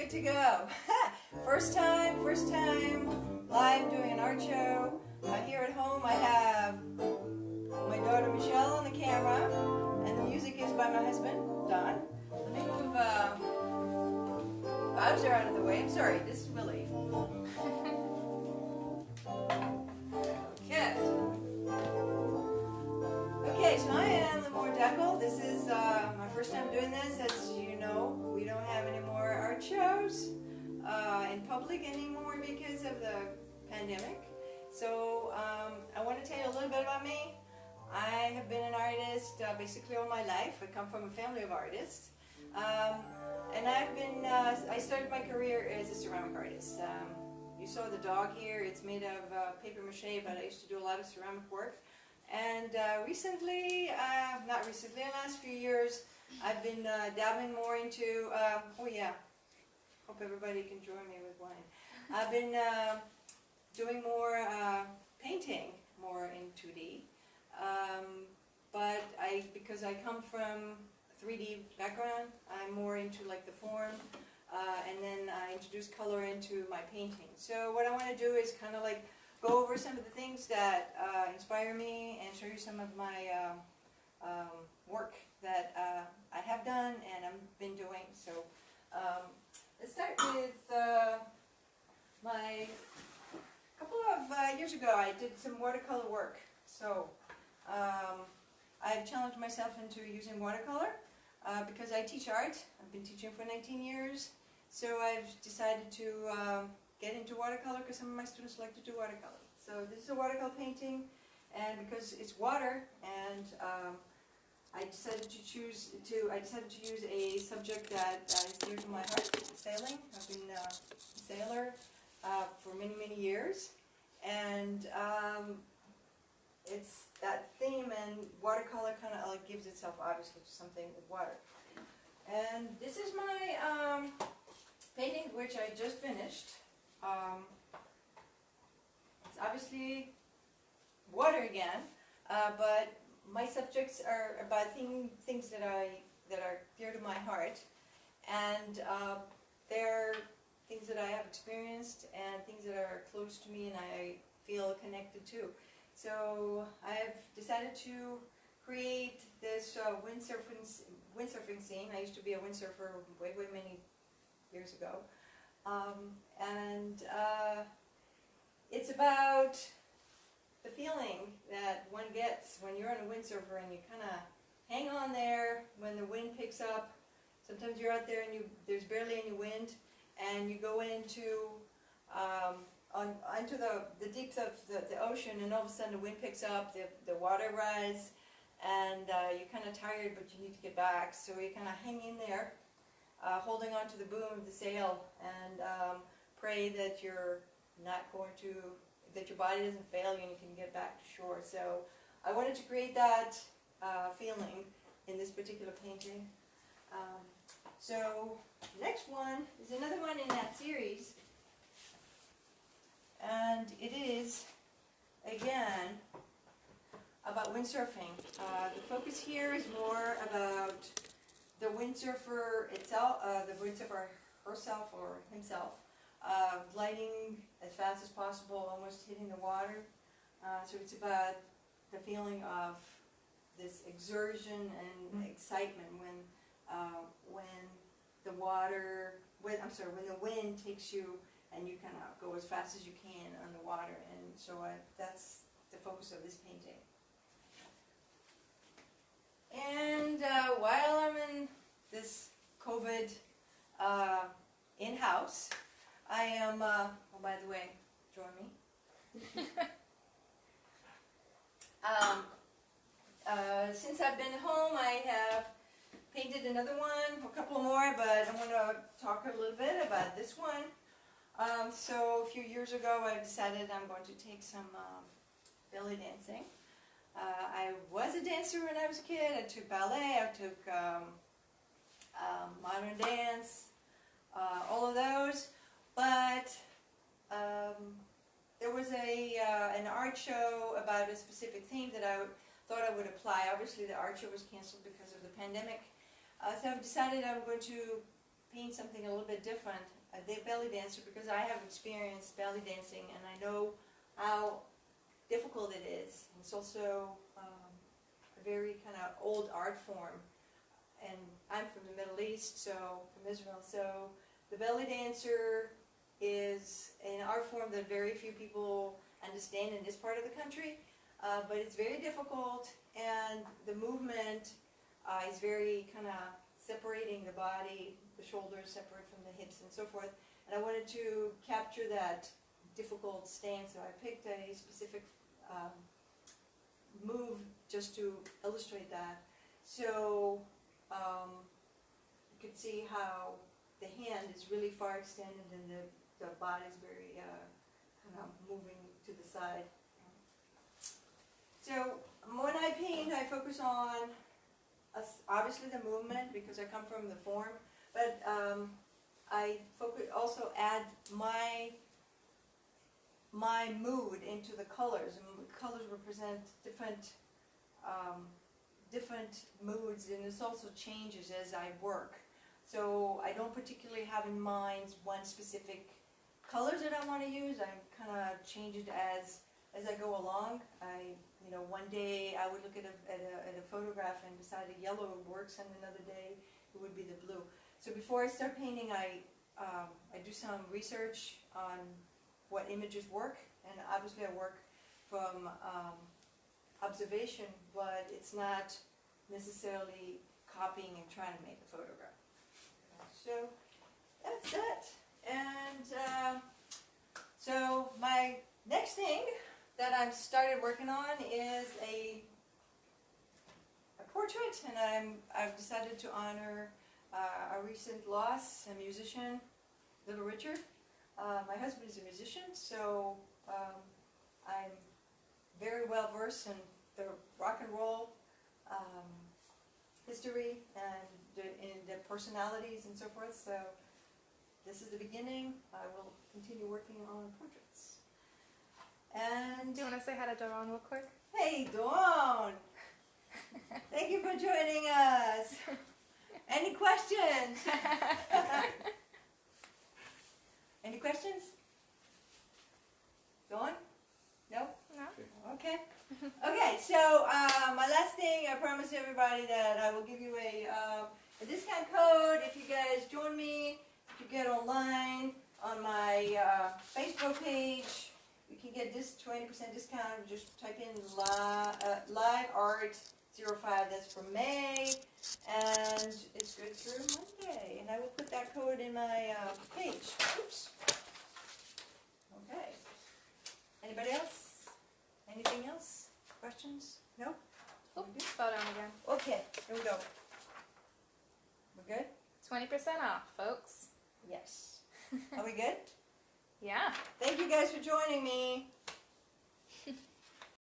good to go. First time live doing an art show. Here at home I have my daughter Michelle on the camera, and the music is by my husband, Don. Let me move Bowser out of the way. I'm sorry, this is Willie. Okay, so I am Lemore Deckel. This is my first time doing this. As you know, we don't have any more art shows in public anymore because of the pandemic. So I want to tell you a little bit about me. I have been an artist basically all my life. I come from a family of artists. And I started my career as a ceramic artist. You saw the dog here. It's made of paper mache, but I used to do a lot of ceramic work. And recently, not recently, in the last few years, I've been dabbling more into, oh yeah, hope everybody can join me with wine. I've been doing more painting, more in 2D. But because I come from a 3D background, I'm more into like the form, and then I introduce color into my painting. So what I want to do is kind of like go over some of the things that inspire me and show you some of my work that I have done and I've been doing. So let's start with a couple of years ago I did some watercolor work. So I've challenged myself into using watercolor because I teach art. I've been teaching for 19 years. So I've decided to get into watercolor because some of my students like to do watercolor. So this is a watercolor painting, and because it's water, and I decided to use a subject that is dear to my heart, sailing. I've been a sailor for many years, and it's that theme, and watercolor kind of like gives itself obviously to something with water. And this is my painting, which I just finished. It's obviously water again, but my subjects are about things that are dear to my heart, and they're things that I have experienced and things that are close to me and I feel connected to. So I've decided to create this windsurfing scene. I used to be a windsurfer way many years ago. It's about the feeling that one gets when you're on a windsurfer and you kind of hang on there when the wind picks up. Sometimes you're out there and there's barely any wind, and you go into the deeps of the ocean, and all of a sudden the wind picks up, the water rises, and you're kind of tired, but you need to get back. So you kind of hang in there, holding on to the boom of the sail, and pray that you're not going to, that your body doesn't fail you and you can get back to shore. So I wanted to create that feeling in this particular painting. So the next one is another one in that series, and it is again about windsurfing. The focus here is more about the windsurfer itself, the windsurfer herself or himself, gliding as fast as possible, almost hitting the water. So it's about the feeling of this exertion and excitement when the wind takes you and you kind of go as fast as you can on the water. And so that's the focus of this painting. And while I'm in this COVID in-house, I am, oh by the way, join me. Since I've been home, I have painted another one, a couple more, but I want to talk a little bit about this one. So a few years ago I decided I'm going to take some belly dancing. I was a dancer when I was a kid. I took ballet, I took modern dance, all of those. But there was an art show about a specific theme that I thought I would apply. Obviously the art show was canceled because of the pandemic. So I've decided I'm going to paint something a little bit different. the belly dancer because I have experienced belly dancing and I know how difficult it is. It's also a very kind of old art form, and I'm from the Middle East, so from Israel, so the belly dancer is an art form that very few people understand in this part of the country, but it's very difficult, and the movement is very kind of separating the body, the shoulders separate from the hips and so forth, and I wanted to capture that difficult stance, so I picked a specific move just to illustrate that. So you can see how the hand is really far extended and the body is very kind of moving to the side. So when I paint, I focus on obviously the movement because I come from the form, but I also add my mood into the colors, and the colors represent different moods, and this also changes as I work. So I don't particularly have in mind one specific colors that I want to use. I kind of change it as I go along. One day I would look at a photograph and decide a yellow works, and another day it would be the blue. So before I start painting, I do some research on what images work, and obviously I work from observation, but it's not necessarily copying and trying to make a photograph. So that's that. And so my next thing that I've started working on is a portrait, and I've decided to honor a recent loss, a musician, Little Richard. My husband is a musician, so I'm very well versed in the rock and roll history and in the personalities and so forth. So this is the beginning. I will continue working on portraits. And do you want to say hi to Dawn real quick? Hey, Dawn! Thank you for joining us. Any questions? Any questions? Dawn? No? No. Okay. Okay, so my last thing, I promised everybody that I will give you a discount code if you guys join me. If you get online on my Facebook page, you can get this 20% discount. Just type in Live Art 05. That's for May, and it's good through Monday. And I will put that code in my page. Oops. Okay. Anybody else? Anything else? Questions? No? Oh, slow down again. Okay, here we go. We're good? 20% off, folks. Yes. Are we good? Yeah. Thank you guys for joining me.